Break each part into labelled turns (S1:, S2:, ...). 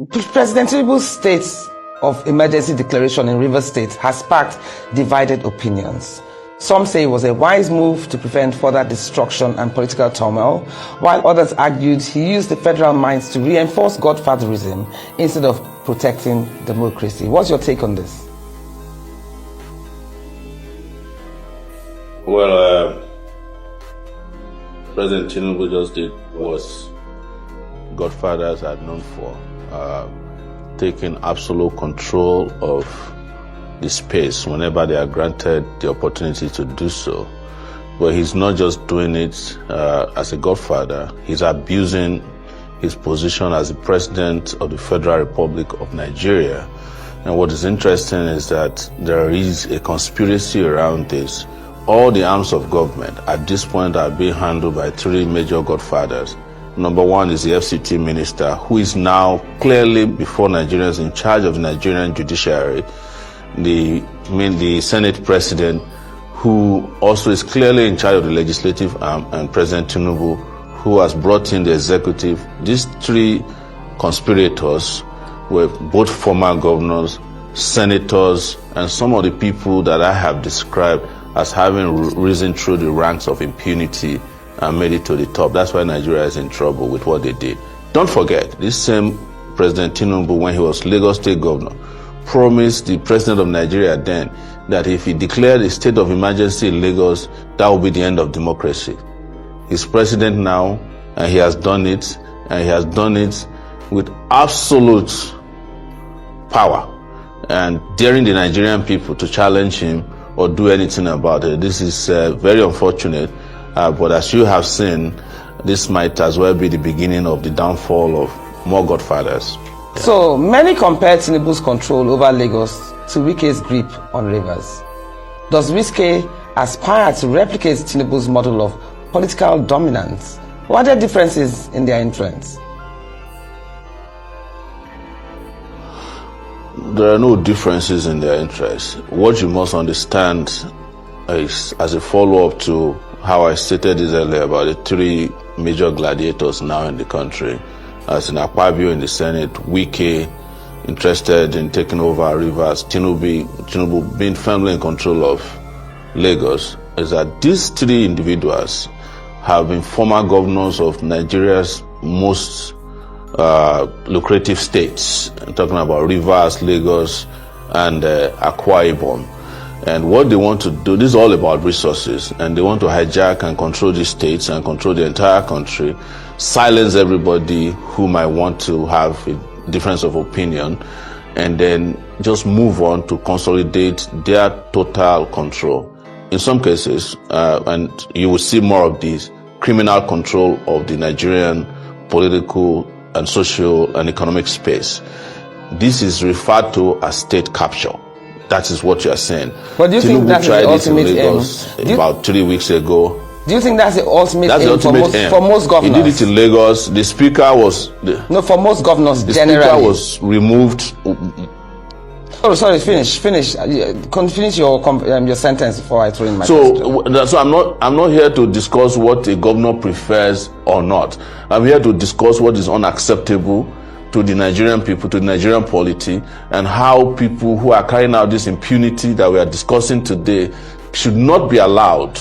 S1: President Tinubu's state of emergency declaration in Rivers State has sparked divided opinions. Some say it was a wise move to prevent further destruction and political turmoil, while others argued he used the federal minds to reinforce godfatherism instead of protecting democracy. What's your take on this?
S2: Well, President Tinubu just did what godfathers are known for, taking absolute control of the space whenever they are granted the opportunity to do so. But he's not just doing it as a godfather, he's abusing his position as the President of the Federal Republic of Nigeria. And what is interesting is that there is a conspiracy around this. All the arms of government at this point are being handled by three major godfathers. Number one is the FCT minister, who is now clearly before Nigerians in charge of the Nigerian judiciary. The Senate president, who also is clearly in charge of the legislative arm, and President Tinubu, who has brought in the executive. These three conspirators were both former governors, senators, and some of the people that I have described as having risen through the ranks of impunity and made it to the top. That's why Nigeria is in trouble with what they did. Don't forget, this same President Tinubu, when he was Lagos State Governor, promised the President of Nigeria then that if he declared a state of emergency in Lagos, that would be the end of democracy. He's president now, and he has done it, and he has done it with absolute power, and daring the Nigerian people to challenge him or do anything about it. This is very unfortunate. But as you have seen, this might as well be the beginning of the downfall of more godfathers. Yeah.
S1: So many compare Tinubu's control over Lagos to Wike's grip on Rivers. Does Wike aspire to replicate Tinubu's model of political dominance? What are the differences in their influence?
S2: There are no differences in their interests. What you must understand is, as a follow-up to how I stated this earlier about the three major gladiators now in the country, as in Akpabio in the Senate, Wike interested in taking over Rivers, Tinubu being firmly in control of Lagos, is that these three individuals have been former governors of Nigeria's most lucrative states. I'm talking about Rivers, Lagos, and Akwa Ibom. And what they want to do, this is all about resources, and they want to hijack and control these states and control the entire country, silence everybody who might want to have a difference of opinion, and then just move on to consolidate their total control. In some cases, and you will see more of these, criminal control of the Nigerian political and social and economic space. This is referred to as state capture. That is what you are saying.
S1: But do you think that's the ultimate aim?
S2: About 3 weeks ago.
S1: Do you think that's the ultimate aim for most governors?
S2: He did it in Lagos. The speaker was...
S1: No, for most governors generally.
S2: The speaker was removed.
S1: Oh, sorry, finish your sentence before I throw in my question.
S2: So I'm not here to discuss what a governor prefers or not. I'm here to discuss what is unacceptable to the Nigerian people, to the Nigerian polity, and how people who are carrying out this impunity that we are discussing today should not be allowed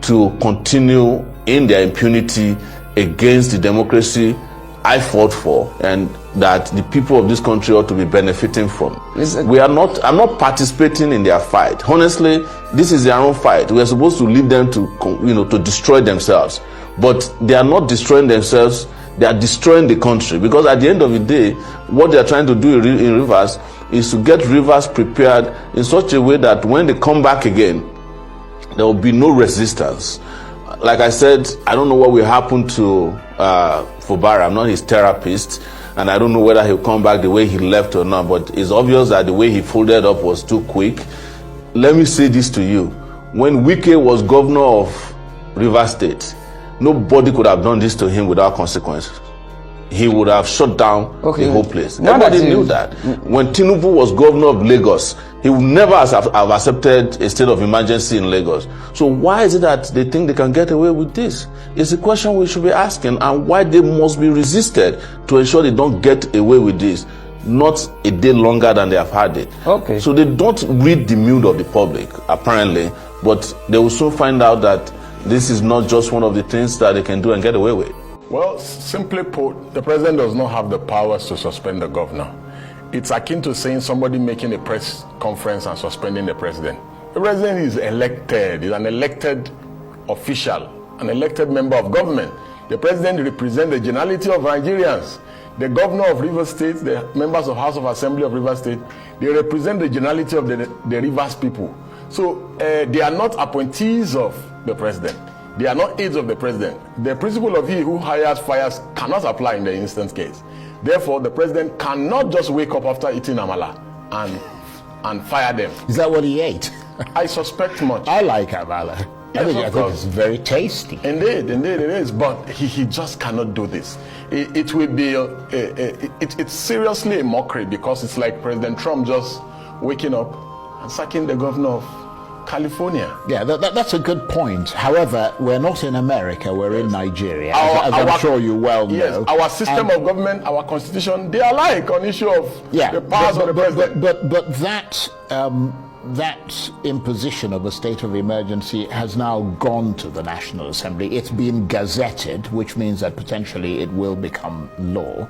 S2: to continue in their impunity against the democracy I fought for, and that the people of this country ought to be benefiting from. I'm not participating in their fight. Honestly, this is their own fight. We are supposed to lead them to destroy themselves. But they are not destroying themselves, they are destroying the country. Because at the end of the day, what they are trying to do in Rivers is to get Rivers prepared in such a way that when they come back again, there will be no resistance. Like I said, I don't know what will happen to Fubara. I'm not his therapist, and I don't know whether he'll come back the way he left or not, but it's obvious that the way he folded up was too quick. Let me say this to you. When Wike was governor of Rivers State, nobody could have done this to him without consequences. he would have shut down the whole place.
S1: Now
S2: Nobody knew that. When Tinubu was governor of Lagos, he would never have accepted a state of emergency in Lagos. So why is it that they think they can get away with this? It's a question we should be asking, and why they must be resisted to ensure they don't get away with this, not a day longer than they have had it.
S1: Okay.
S2: So they don't read the mood of the public, apparently, but they will soon find out that this is not just one of the things that they can do and get away with.
S3: Well, simply put, the president does not have the powers to suspend the governor. It's akin to saying somebody making a press conference and suspending the president. The president is elected, he's an elected official, an elected member of government. The president represents the generality of Nigerians. The governor of Rivers State, the members of House of Assembly of Rivers State, they represent the generality of the Rivers people. So they are not appointees of the president. They are not aides of the president. The principle of he who hires fires cannot apply in the instant case. Therefore, the president cannot just wake up after eating amala and fire them.
S4: Is that what he ate?
S3: I suspect much.
S4: I like amala.
S3: Yes,
S4: I think it's very tasty.
S3: Indeed it is. But he just cannot do this. It will be it's seriously a mockery, because it's like President Trump just waking up and sacking the governor of California.
S4: Yeah, that's a good point. However, we're not in America, we're in Nigeria, as I'm sure you well know.
S3: Yes, our system of government, our constitution, they are alike on issue of the powers of the president.
S4: But that imposition of a state of emergency has now gone to the National Assembly. It's been gazetted, which means that potentially it will become law.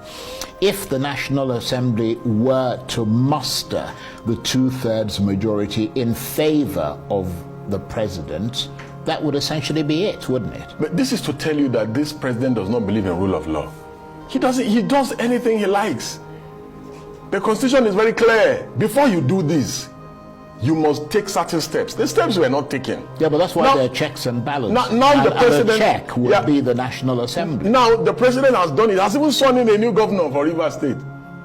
S4: If the National Assembly were to muster the 2/3 majority in favor of the president, that would essentially be it, wouldn't it?
S3: But this is to tell you that this president does not believe in rule of law. He does anything he likes. The constitution is very clear. Before you do this, you must take certain steps. The steps were not taken.
S4: Yeah, but that's why there are checks and balances.
S3: Now the president,
S4: and a check would be the National Assembly.
S3: Now the president has done it. Has even sworn in a new governor for Rivers State.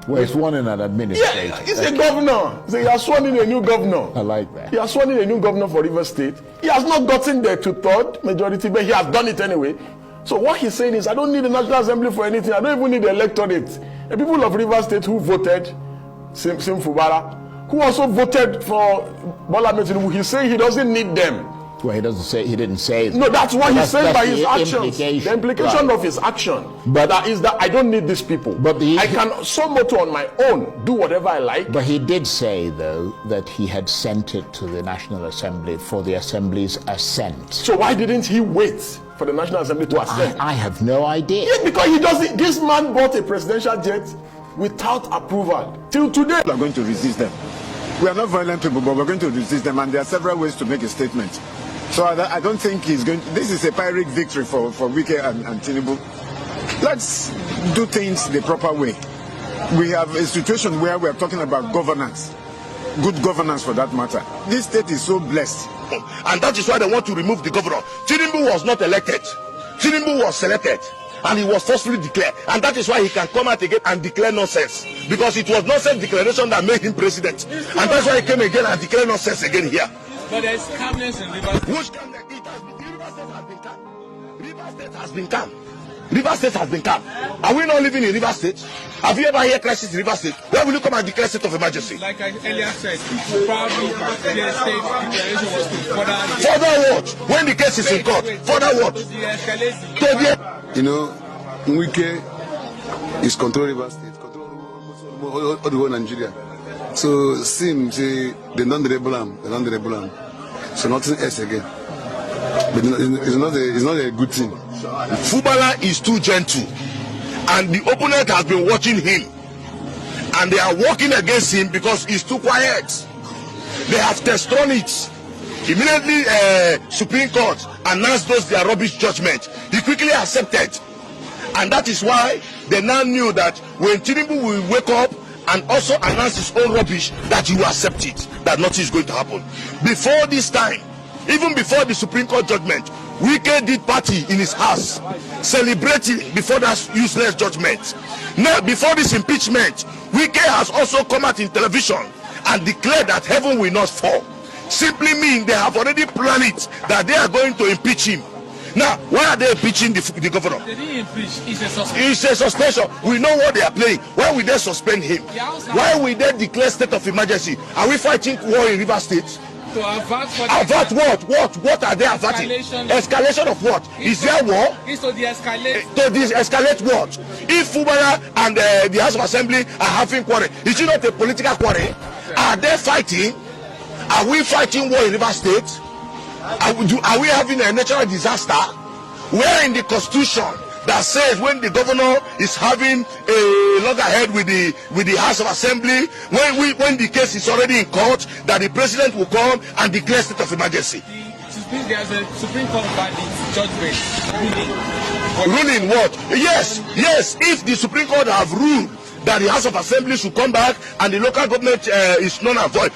S4: Well, he's sworn in an administrator.
S3: Yeah, he's a governor. So he has sworn in a new governor.
S4: I like that.
S3: He has sworn in a new governor for Rivers State. He has not gotten the 2/3 majority, but he has done it anyway. So what he's saying is, I don't need the National Assembly for anything. I don't even need the electorate. The people of Rivers State who voted, Sim Fubara, who also voted for Bola Ahmed Tinubu, he's saying he doesn't need them.
S4: Well, he didn't say that.
S3: No, that's what he's saying by his actions.
S4: The
S3: implication of his action is that I don't need these people.
S4: But
S3: I can so much on my own do whatever I like.
S4: But he did say, though, that he had sent it to the National Assembly for the Assembly's assent.
S3: So why didn't he wait for the National Assembly to assent?
S4: I have no idea.
S3: Yeah, because he doesn't. This man bought a presidential jet without approval. Till today,
S5: we are going to resist them. We are not violent people, but we're going to resist them, and there are several ways to make a statement. So I don't think he's going to, this is a Pyrrhic victory for Wike and Tinubu. Let's do things the proper way. We have a situation where we are talking about governance, good governance for that matter. This state is so blessed.
S6: And that is why they want to remove the governor. Tinubu was not elected. Tinubu was selected. And he was forcefully declared. And that is why he can come out again and declare nonsense. Because it was nonsense declaration that made him president. And that's why he came again and declared nonsense again here.
S7: But there is calmness in Rivers State.
S6: Which calmness? Rivers State has been calm. Rivers State has been calm. Rivers State has been calm. Are we not living in Rivers State? Have you ever heard crisis in Rivers State? Where will you come and declare state of emergency?
S7: Like I earlier said, probably the state declaration was to further...
S6: Further what? When the case is in court, further what?
S8: You know, Wike is control Rivers State, control all the whole Nigeria. So seems they don't blame, so nothing else again. But it's not a good thing.
S6: Fubara is too gentle, and the opponent has been watching him, and they are working against him because he's too quiet. They have tested on it. Immediately, Supreme Court announced their rubbish judgment. He quickly accepted, and that is why they now knew that when Tinubu will wake up and also announce his own rubbish, that he will accept it, that nothing is going to happen. Before this time, even before the Supreme Court judgment, Wike did party in his house, celebrating before that useless judgment. Now, before this impeachment, Wike has also come out in television and declared that heaven will not fall. Simply mean they have already planned it, that they are going to impeach him. Now, why are they impeaching the governor?
S7: They didn't impeach. It's a suspension.
S6: It's a suspension. We know what they are playing. Why will they suspend him? Why will they declare state of emergency? Are we fighting war in Rivers State?
S7: To avert
S6: what? What are they averting? Escalation of what? Is there war?
S7: Is to de-escalate.
S6: To de-escalate what? If Fubara and the House of Assembly are having quarrel, is it not a political quarrel? Are they fighting? Are we fighting war in Rivers State? Are we having a natural disaster? Where in the Constitution that says when the governor is having a loggerhead with the House of Assembly, when the case is already in court, that the president will come and declare state of emergency?
S7: There's a Supreme Court verdict judgment
S6: ruling what? Yes. If the Supreme Court have ruled that the House of Assembly should come back and the local government is non and void.